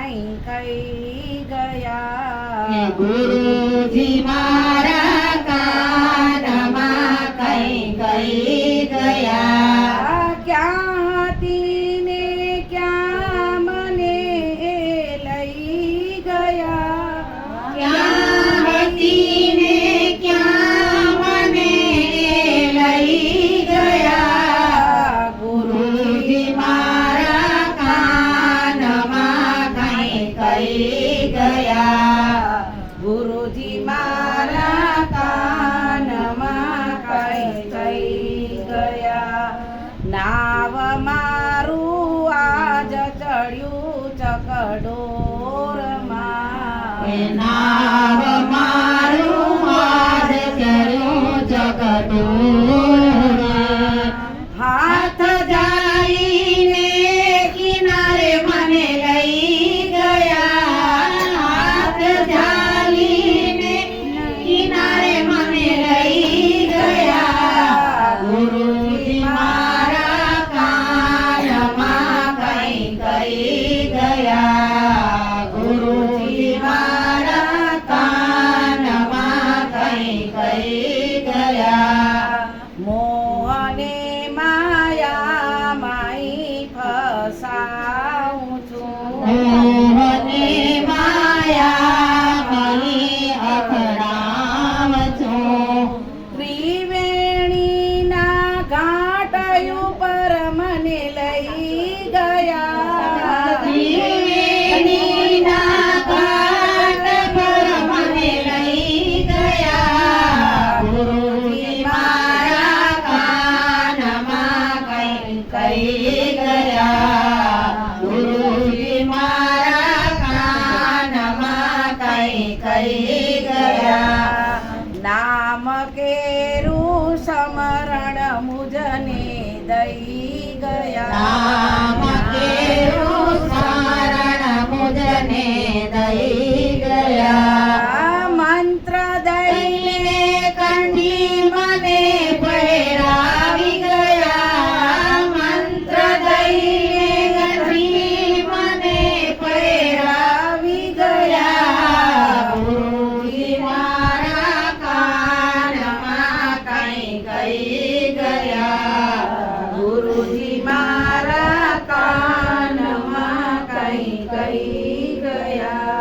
કઈ ગયા. ગુરુજી મારા કાનમાં કઈ ગયા. ક્યાં હતી ને ક્યાં મને લઈ ગયા. ક્યાં હતી ને ક્યાં મને લઈ ગયા. ગુરુજી મારા કાનમાં કઈ ગયા. ગુરુજી મારા કાનમાં કઈ ગયા. નાવ મારું આજ ચડ્યું ચકડોરમાં. નાવ મારું આજ ચડ્યું ચકડોરમાં. હાથ જાળીને કિનારે મને લઈ ગયા. હાથ જાળીને કિનારે મને લઈ ગયા. ગુરુજી મારા કાનમાં કઈ ગયા. ગુરુજી મારા કાનમાં કઈ ગયા. મોહને માયા માઈ ફસાવું છું. મોહને માયામાં અથડાવ છું. ત્રિવેણીના ઘાટ ઉપર મને લઈ ગયા. ત્રિવેણીના ઘાટ પર મને લઈ ગયા. ગુરુજી મારા કાનમાં કઈ ગયા. ગુરુજી મારા કાનમાં કઈ ગયા. નામ કેરું સમરણ મુજને દઈ ગયા. નામ કેરું સ્મરણ મુજને દઈ ગયા. મંત્ર દઈને કંઠી મને પહેરાવી ગયા. મંત્ર દઈને કંઠી મને પહેરાવી ગયા. ગુરુજી મારા કાનમાં કઈ ગયા. ગુરુજી મારા કાનમાં કઈ ગયા.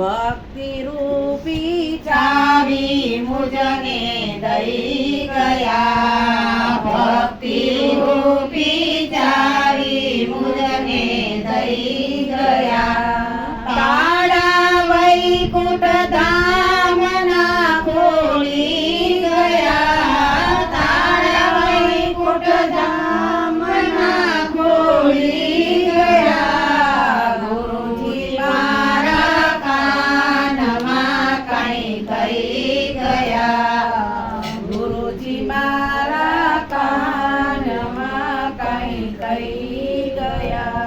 ભક્તિ રૂપી ચાવી મુજને દઈ ગયા. ભક્તિ રૂપી ચાવી મુજને દઈ ગયા. તાળા વૈકુંઠ ધામના ખોલી ગયા. તાળા વૈકુંઠ ધામના ખોલી ગયા. ગુરુજી મારા કાનમાં કઈ ગયા. ગુરુજી મારા કાનમાં કઈ ગયા.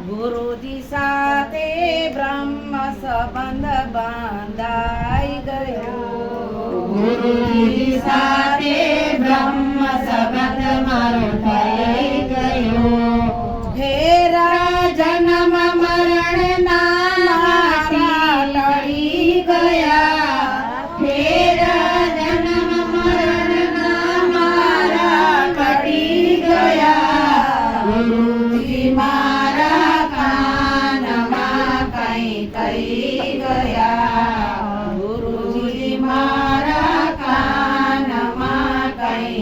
ગુરુજી સાથે બ્રહ્મ સંબંધ બાંધાઈ ગયો. ગુરુજી સાથે બ્રહ્મ સંબંધ મારો થઈ ગયો. હેરા જન્મ મરણના મારા ટળી ગયા. ફેરા જન્મ મરણના મારા ટળી ગયા. ગુરુજી મારા કાનમાં કઈ ગયા. ગુરુજી મારા કાનમાં કઈ